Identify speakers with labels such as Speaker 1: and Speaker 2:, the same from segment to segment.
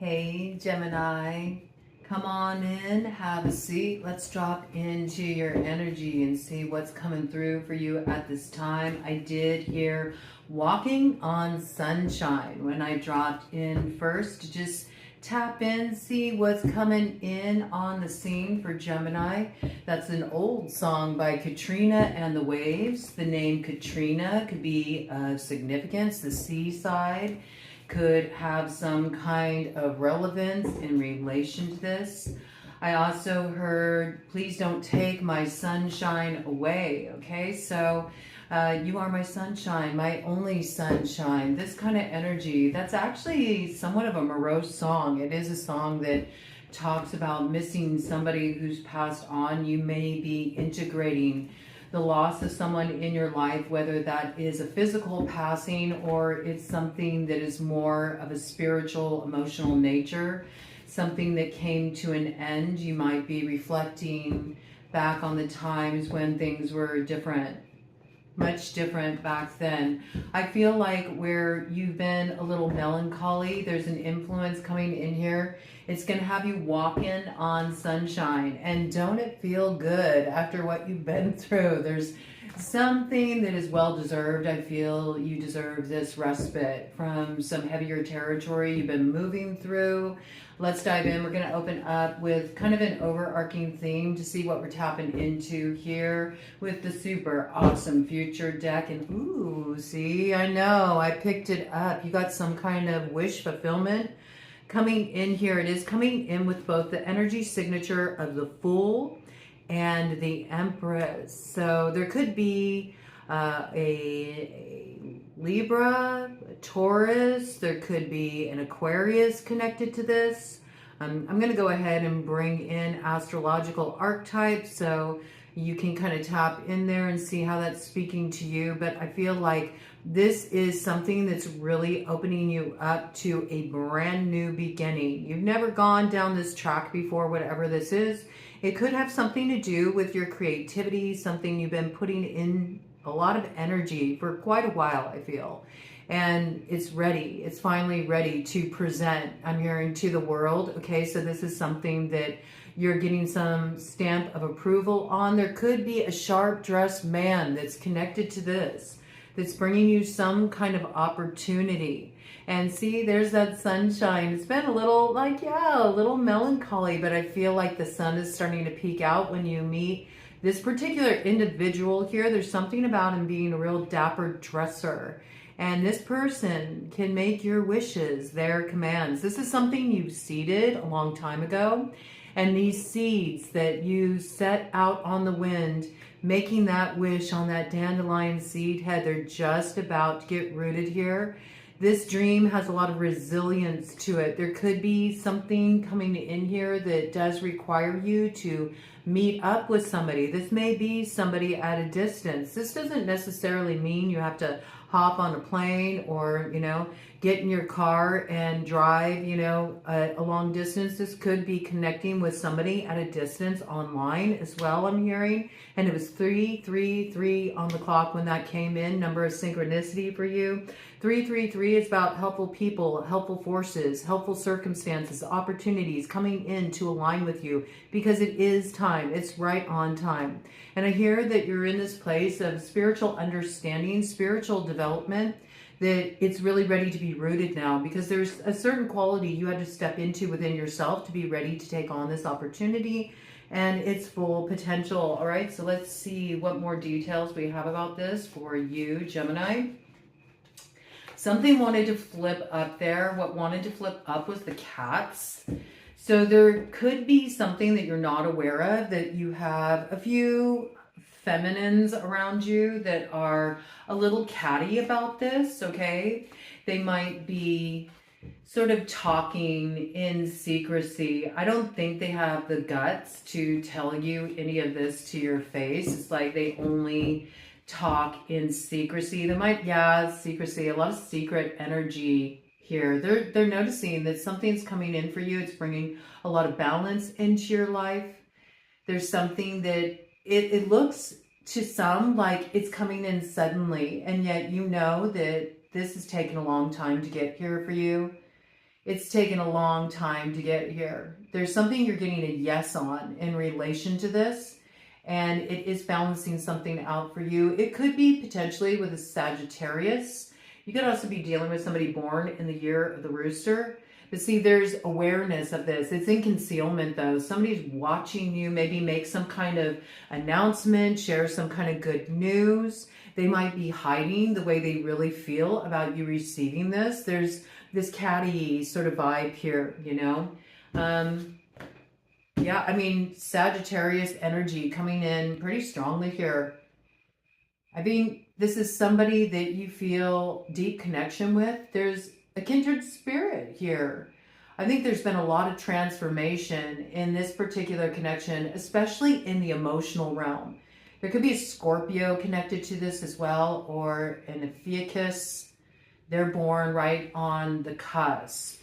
Speaker 1: Hey Gemini, come on in, have a seat. Let's drop into your energy and see what's coming through for you at this time. I did hear walking on sunshine when I dropped in first to just tap in, see what's coming in on the scene for Gemini. That's an old song by Katrina and the Waves. The name Katrina could be of significance, the seaside could have some kind of relevance in relation to this. I also heard, please don't take my sunshine away, okay? So you are my sunshine, my only sunshine. This kind of energy, that's actually somewhat of a morose song. It is a song that talks about missing somebody who's passed on. You may be integrating the loss of someone in your life, whether that is a physical passing or it's something that is more of a spiritual, emotional nature, something that came to an end. You might be reflecting back on the times when things were different, much different back then. I feel like where you've been a little melancholy, there's an influence coming in here. It's going to have you walking on sunshine. And don't it feel good after what you've been through? There's something that is well deserved. I feel you deserve this respite from some heavier territory you've been moving through. Let's dive in. We're going to open up with kind of an overarching theme to see what we're tapping into here with the super awesome future deck. And ooh, see, I know, I picked it up. You got some kind of wish fulfillment coming in here. It is coming in with both the energy signature of the Fool and the Empress. So there could be a Libra, a Taurus, there could be an Aquarius connected to this. I'm going to go ahead and bring in astrological archetypes so you can kind of tap in there and see how that's speaking to you. But I feel like this is something that's really opening you up to a brand new beginning. You've never gone down this track before, whatever this is. It could have something to do with your creativity, something you've been putting in a lot of energy for quite a while, I feel. And it's ready. It's finally ready to present, I'm hearing, to the world. Okay, so this is something that you're getting some stamp of approval on. There could be a sharp-dressed man that's connected to this, that's bringing you some kind of opportunity. And see, there's that sunshine. It's been a little, like, yeah, a little melancholy, but I feel like the sun is starting to peek out when you meet this particular individual here. There's something about him being a real dapper dresser. And this person can make your wishes their commands. This is something you seeded a long time ago. And these seeds that you set out on the wind, making that wish on that dandelion seed head, they're just about to get rooted here. This dream has a lot of resilience to it. There could be something coming in here that does require you to meet up with somebody. This may be somebody at a distance. This doesn't necessarily mean you have to hop on a plane or, get in your car and drive, a long distance. This could be connecting with somebody at a distance online as well, I'm hearing. And it was 333 on the clock when that came in, number of synchronicity for you. 333 is about helpful people, helpful forces, helpful circumstances, opportunities coming in to align with you because it is time. It's right on time. And I hear that you're in this place of spiritual understanding, spiritual development, that it's really ready to be rooted now because there's a certain quality you had to step into within yourself to be ready to take on this opportunity and its full potential. All right, so let's see what more details we have about this for you, Gemini. Something wanted to flip up there. What wanted to flip up was the cats. So there could be something that you're not aware of, that you have a few feminines around you that are a little catty about this, okay? They might be sort of talking in secrecy. I don't think they have the guts to tell you any of this to your face. It's like they only talk in secrecy. They might, secrecy, a lot of secret energy here. They're noticing that something's coming in for you. It's bringing a lot of balance into your life. There's something that it looks to some like it's coming in suddenly, and yet you know that this has taken a long time to get here for you. It's taken a long time to get here. There's something you're getting a yes on in relation to this, and it is balancing something out for you. It could be potentially with a Sagittarius. You could also be dealing with somebody born in the year of the rooster. But see, there's awareness of this. It's in concealment, though. Somebody's watching you, maybe make some kind of announcement, share some kind of good news. They might be hiding the way they really feel about you receiving this. There's this catty sort of vibe here, you know? Yeah, I mean, Sagittarius energy coming in pretty strongly here. I mean, this is somebody that you feel deep connection with. There's a kindred spirit here. I think there's been a lot of transformation in this particular connection, especially in the emotional realm. There could be a Scorpio connected to this as well, or an Ophiuchus. They're born right on the cusp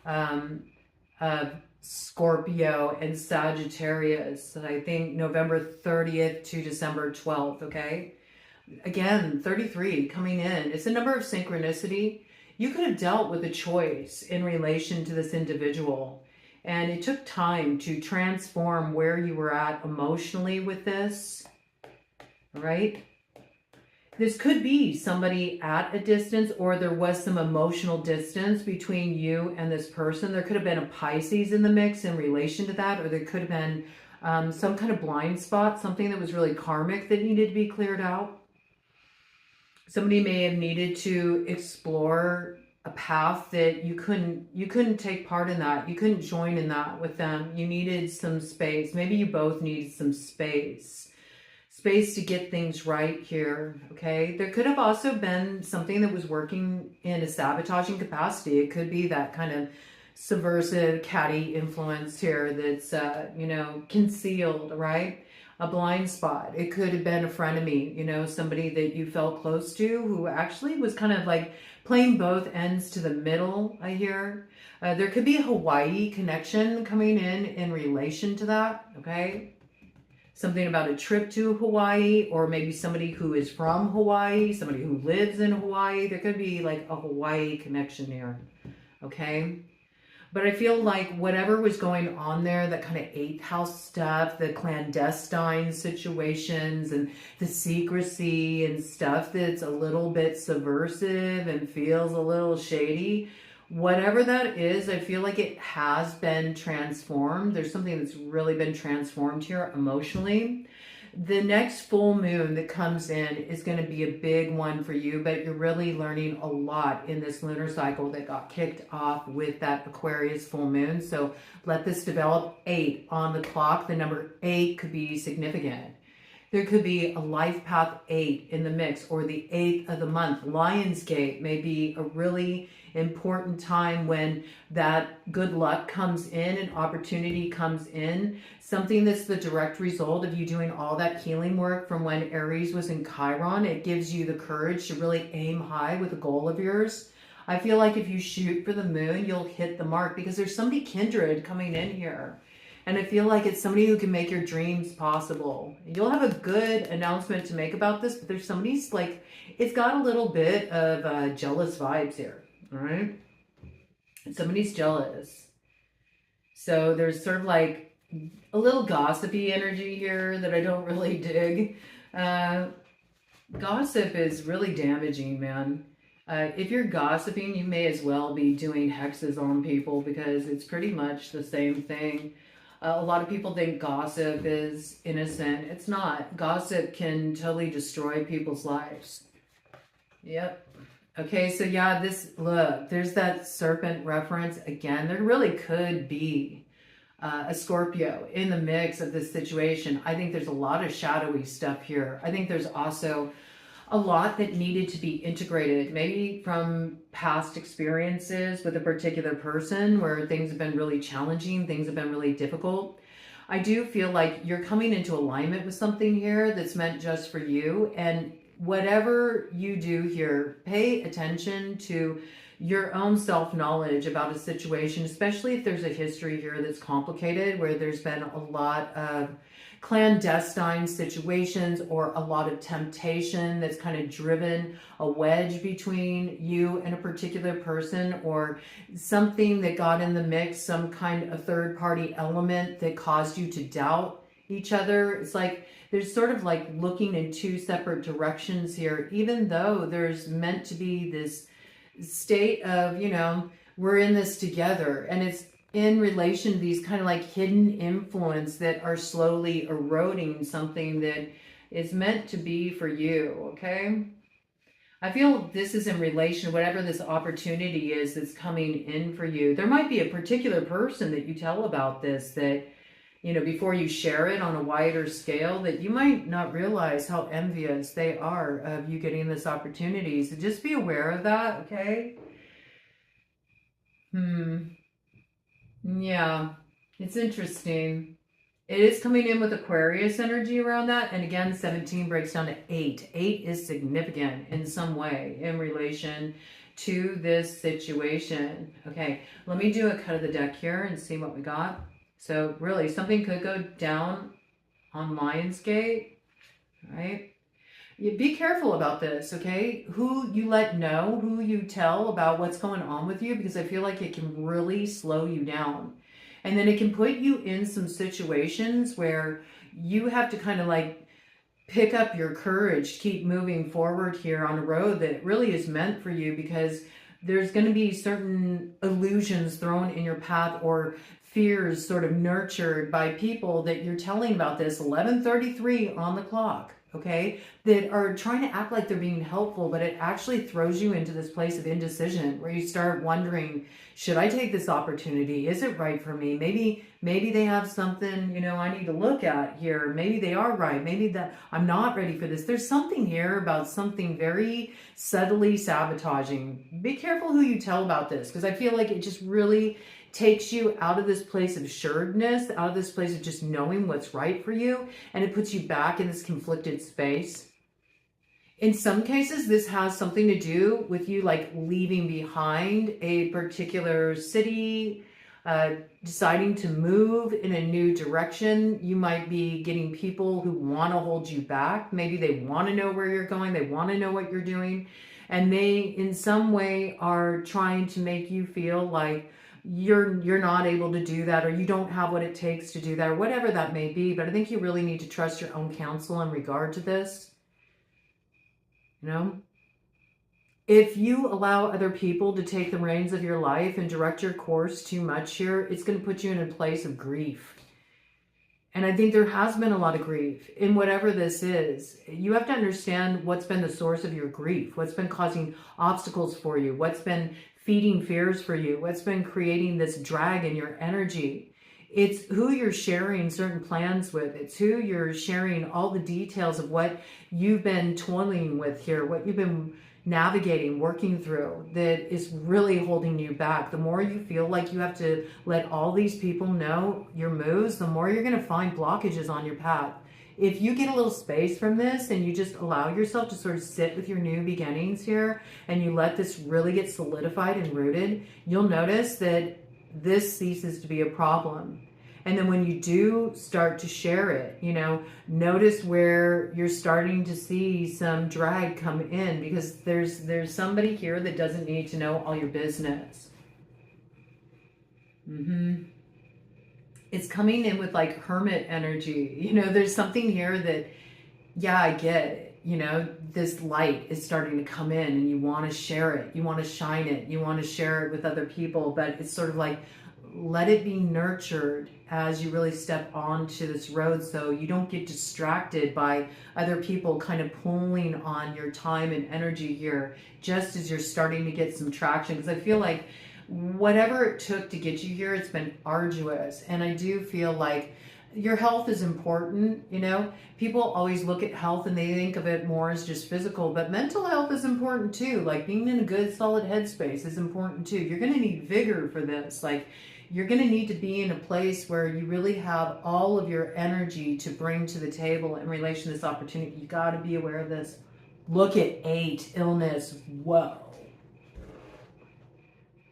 Speaker 1: of Scorpio and Sagittarius. I think November 30th to December 12th, okay? Again, 33 coming in. It's a number of synchronicity. You could have dealt with a choice in relation to this individual, and it took time to transform where you were at emotionally with this, right? This could be somebody at a distance, or there was some emotional distance between you and this person. There could have been a Pisces in the mix in relation to that, or there could have been some kind of blind spot, something that was really karmic that needed to be cleared out. Somebody may have needed to explore a path that you couldn't take part in that. You couldn't join in that with them. You needed some space. Maybe you both needed some space to get things right here, okay? There could have also been something that was working in a sabotaging capacity. It could be that kind of subversive, catty influence here that's, you know, concealed, right? A blind spot. It could have been a frenemy, you know, somebody that you felt close to who actually was kind of like playing both ends to the middle, I hear. There could be a Hawaii connection coming in relation to that, okay? Something about a trip to Hawaii, or maybe somebody who is from Hawaii, somebody who lives in Hawaii. There could be like a Hawaii connection here, okay? But I feel like whatever was going on there, that kind of 8th house stuff, the clandestine situations and the secrecy and stuff that's a little bit subversive and feels a little shady, whatever that is, I feel like it has been transformed. There's something that's really been transformed here emotionally. The next full moon that comes in is going to be a big one for you, but you're really learning a lot in this lunar cycle that got kicked off with that Aquarius full moon. So let this develop. 8 on the clock. The number 8 could be significant. There could be a life path 8 in the mix, or the 8th of the month. Lionsgate may be a really important time when that good luck comes in and opportunity comes in. Something that's the direct result of you doing all that healing work from when Aries was in Chiron. It gives you the courage to really aim high with a goal of yours. I feel like if you shoot for the moon, you'll hit the mark, because there's somebody kindred coming in here. And I feel like it's somebody who can make your dreams possible. You'll have a good announcement to make about this, but there's somebody's like, it's got a little bit of jealous vibes here, all right? Somebody's jealous. So there's sort of like a little gossipy energy here that I don't really dig. Gossip is really damaging, man. If you're gossiping, you may as well be doing hexes on people, because it's pretty much the same thing. A lot of people think gossip is innocent. It's not. Gossip can totally destroy people's lives. Yep. Okay, so yeah, look, there's that serpent reference again. There really could be a Scorpio in the mix of this situation. I think there's a lot of shadowy stuff here. I think there's also a lot that needed to be integrated, maybe from past experiences with a particular person where things have been really challenging, things have been really difficult. I do feel like you're coming into alignment with something here that's meant just for you. And whatever you do here, pay attention to your own self-knowledge about a situation, especially if there's a history here that's complicated, where there's been a lot of clandestine situations or a lot of temptation that's kind of driven a wedge between you and a particular person, or something that got in the mix, some kind of third-party element that caused you to doubt each other. It's like there's sort of like looking in two separate directions here, even though there's meant to be this state of, you know, we're in this together, and it's in relation to these kind of like hidden influence that are slowly eroding something that is meant to be for you. Okay, I feel this is in relation to whatever this opportunity is that's coming in for you. There might be a particular person that you tell about this, that, you know, before you share it on a wider scale, that you might not realize how envious they are of you getting this opportunity. So just be aware of that, okay? Yeah, it's interesting. It is coming in with Aquarius energy around that. And again, 17 breaks down to 8. 8 is significant in some way in relation to this situation. Okay, let me do a cut of the deck here and see what we got. So really, something could go down on Lionsgate, right? You be careful about this, okay? Who you let know, who you tell about what's going on with you, because I feel like it can really slow you down. And then it can put you in some situations where you have to kind of like pick up your courage, keep moving forward here on a road that really is meant for you, because there's going to be certain illusions thrown in your path, or fears sort of nurtured by people that you're telling about this 11:33 on the clock, okay, that are trying to act like they're being helpful, but it actually throws you into this place of indecision where you start wondering, should I take this opportunity? Is it right for me? Maybe they have something, you know, I need to look at here. Maybe they are right. Maybe that I'm not ready for this. There's something here about something very subtly sabotaging. Be careful who you tell about this, because I feel like it just really takes you out of this place of assuredness, out of this place of just knowing what's right for you, and it puts you back in this conflicted space. In some cases, this has something to do with you like leaving behind a particular city, deciding to move in a new direction. You might be getting people who want to hold you back. Maybe they want to know where you're going. They want to know what you're doing. And they, in some way, are trying to make you feel like you're not able to do that, or you don't have what it takes to do that, or whatever that may be. But I think you really need to trust your own counsel in regard to this. You know, if you allow other people to take the reins of your life and direct your course too much here, it's going to put you in a place of grief. And I think there has been a lot of grief in whatever this is. You have to understand what's been the source of your grief, what's been causing obstacles for you, what's been feeding fears for you, what's been creating this drag in your energy. It's who you're sharing certain plans with. It's who you're sharing all the details of what you've been toiling with here, what you've been navigating, working through, that is really holding you back. The more you feel like you have to let all these people know your moves, the more you're going to find blockages on your path. If you get a little space from this and you just allow yourself to sort of sit with your new beginnings here, and you let this really get solidified and rooted, you'll notice that this ceases to be a problem. And then when you do start to share it, you know, notice where you're starting to see some drag come in, because there's somebody here that doesn't need to know all your business. It's coming in with like hermit energy. You know, there's something here that, yeah, I get it. You know, this light is starting to come in and you want to share it. You want to shine it. You want to share it with other people. But it's sort of like, let it be nurtured as you really step onto this road, so you don't get distracted by other people kind of pulling on your time and energy here just as you're starting to get some traction. Because I feel like whatever it took to get you here, it's been arduous. And I do feel like your health is important. You know, people always look at health and they think of it more as just physical, but mental health is important too. Like being in a good solid headspace is important too. You're going to need vigor for this. Like, you're going to need to be in a place where you really have all of your energy to bring to the table in relation to this opportunity. You got to be aware of this. Look at 8, illness. Whoa.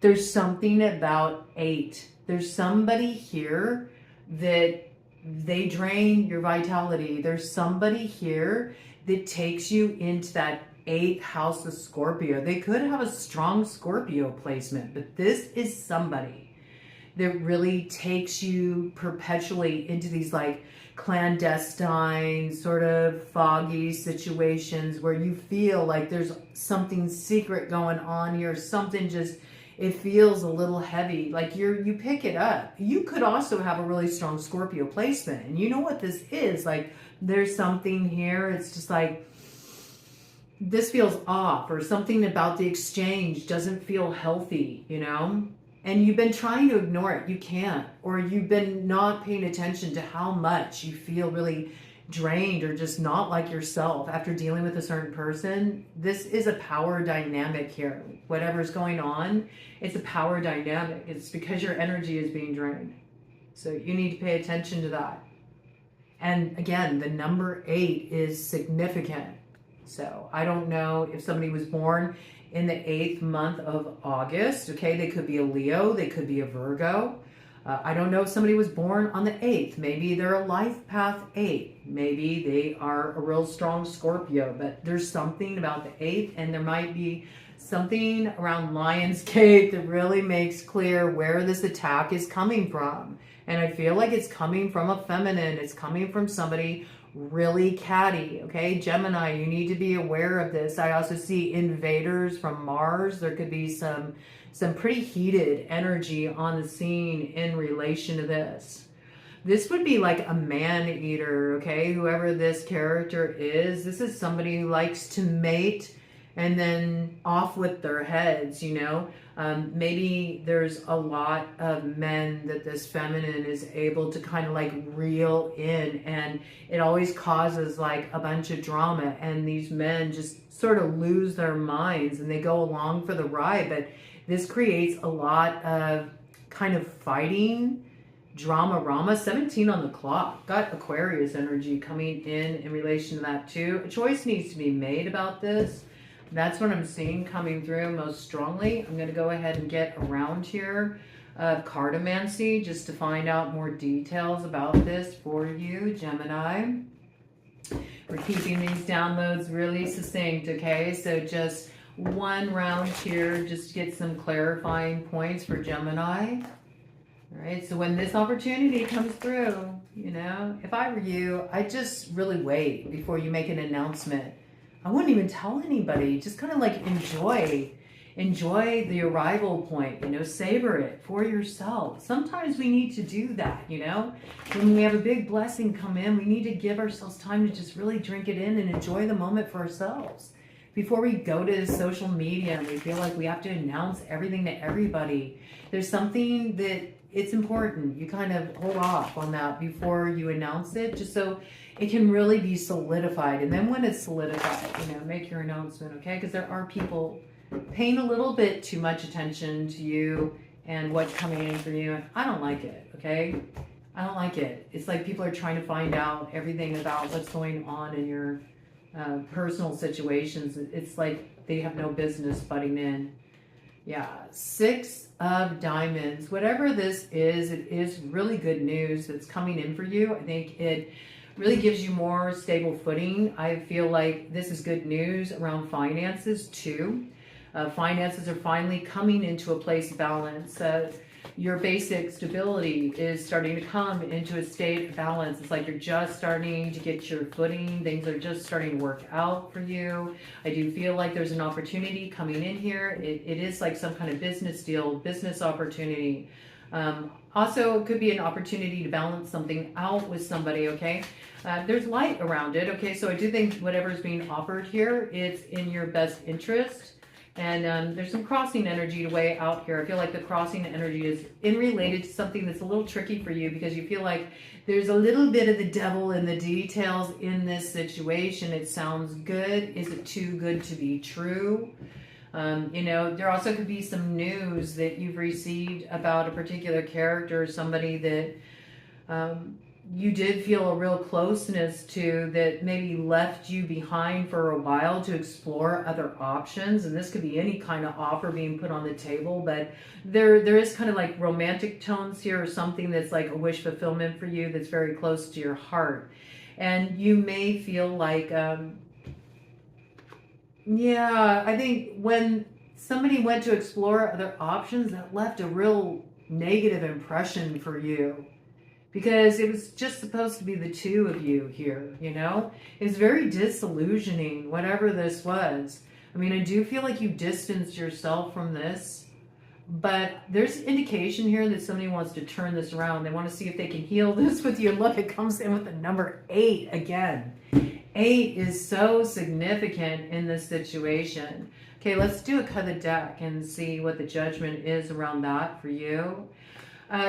Speaker 1: There's something about 8. There's somebody here that they drain your vitality. There's somebody here that takes you into that 8th house of Scorpio. They could have a strong Scorpio placement, but this is somebody that really takes you perpetually into these like clandestine, sort of foggy situations where you feel like there's something secret going on here, something just, it feels a little heavy, like you pick it up. You could also have a really strong Scorpio placement, and you know what this is, like there's something here, it's just like, this feels off, or something about the exchange doesn't feel healthy, you know? And you've been trying to ignore it, you can't, or you've been not paying attention to how much you feel really drained or just not like yourself after dealing with a certain person. This is a power dynamic here. Whatever's going on, it's a power dynamic. It's because your energy is being drained. So you need to pay attention to that. And again, the number 8 is significant. So I don't know if somebody was born in the 8th month of August. Okay, they could be a Leo, they could be a Virgo. I don't know if somebody was born on the 8th. Maybe they're a life path 8. Maybe they are a real strong Scorpio, but there's something about the 8th, and there might be something around Lionsgate that really makes clear where this attack is coming from. And I feel like it's coming from a feminine. It's coming from somebody really catty. Okay, Gemini, you need to be aware of this. I also see invaders from Mars. There could be some pretty heated energy on the scene in relation to this. This would be like a man-eater, okay? Whoever this character is, this is somebody who likes to mate and then off with their heads, you know? Maybe there's a lot of men that this feminine is able to kind of like reel in, and it always causes like a bunch of drama, and these men just sort of lose their minds and they go along for the ride. But this creates a lot of kind of fighting, drama. 17 on the clock. Got Aquarius energy coming in relation to that too. A choice needs to be made about this. That's what I'm seeing coming through most strongly. I'm going to go ahead and get around here Cartomancy just to find out more details about this for you, Gemini. We're keeping these downloads really succinct, okay? So just one round here just to get some clarifying points for Gemini. All right, so when this opportunity comes through, you know, if I were you, I'd just really wait before you make an announcement. I wouldn't even tell anybody. Just kind of like enjoy the arrival point, you know, savor it for yourself. Sometimes we need to do that, you know. When we have a big blessing come in, we need to give ourselves time to just really drink it in and enjoy the moment for ourselves. Before we go to social media and we feel like we have to announce everything to everybody, there's something that it's important. You kind of hold off on that before you announce it, just so it can really be solidified. And then when it's solidified, you know, make your announcement, okay? Because there are people paying a little bit too much attention to you and what's coming in for you. And I don't like it, okay? I don't like it. It's like people are trying to find out everything about what's going on in your personal situations. It's like they have no business butting in. Yeah, 6 of Diamonds. Whatever this is, it is really good news that's coming in for you. I think it really gives you more stable footing. I feel like this is good news around finances too. Finances are finally coming into a place of balance. Your basic stability is starting to come into a state of balance. It's like you're just starting to get your footing. Things are just starting to work out for you. I do feel like there's an opportunity coming in here. It is like some kind of business deal, business opportunity. Also, it could be an opportunity to balance something out with somebody, okay? There's light around it, okay? So I do think whatever is being offered here, it's in your best interest. And there's some crossing energy to weigh out here. I feel like the crossing energy is in related to something that's a little tricky for you, because you feel like there's a little bit of the devil in the details in this situation. It sounds good. Is it too good to be true? You know, there also could be some news that you've received about a particular character, somebody that you did feel a real closeness to that maybe left you behind for a while to explore other options. And this could be any kind of offer being put on the table, but there is kind of like romantic tones here, or something that's like a wish fulfillment for you that's very close to your heart. And you may feel like, yeah, I think when somebody went to explore other options, that left a real negative impression for you, because it was just supposed to be the two of you here, you know? It's very disillusioning, whatever this was. I mean, I do feel like you distanced yourself from this, but there's indication here that somebody wants to turn this around. They want to see if they can heal this with you. And look, it comes in with the number 8 again. 8 is so significant in this situation. Okay, let's do a cut of the deck and see what the judgment is around that for you.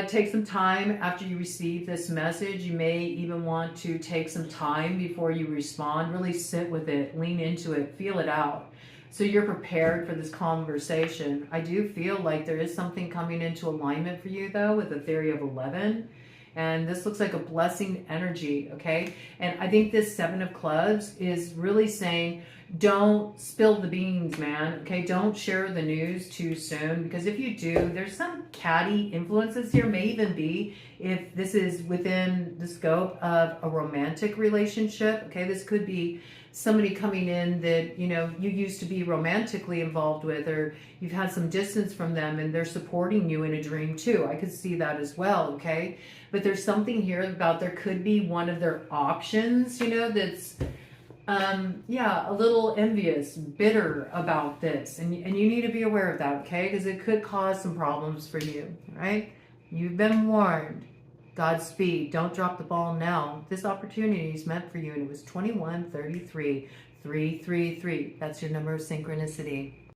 Speaker 1: Take some time after you receive this message. You may even want to take some time before you respond. Really sit with it, lean into it, feel it out, so you're prepared for this conversation. I do feel like there is something coming into alignment for you, though, with the theory of 11. And this looks like a blessing energy, okay? And I think this 7 of clubs is really saying, don't spill the beans, man, okay? Don't share the news too soon, because if you do, there's some catty influences here. May even be if this is within the scope of a romantic relationship, okay? This could be somebody coming in that, you know, you used to be romantically involved with, or you've had some distance from them and they're supporting you in a dream too. I could see that as well, okay? But there's something here about there could be one of their options, you know, that's yeah, a little envious, bitter about this. And you need to be aware of that, okay? Because it could cause some problems for you, right? You've been warned. Godspeed. Don't drop the ball now. This opportunity is meant for you, and it was 2133 333. That's your number of synchronicity.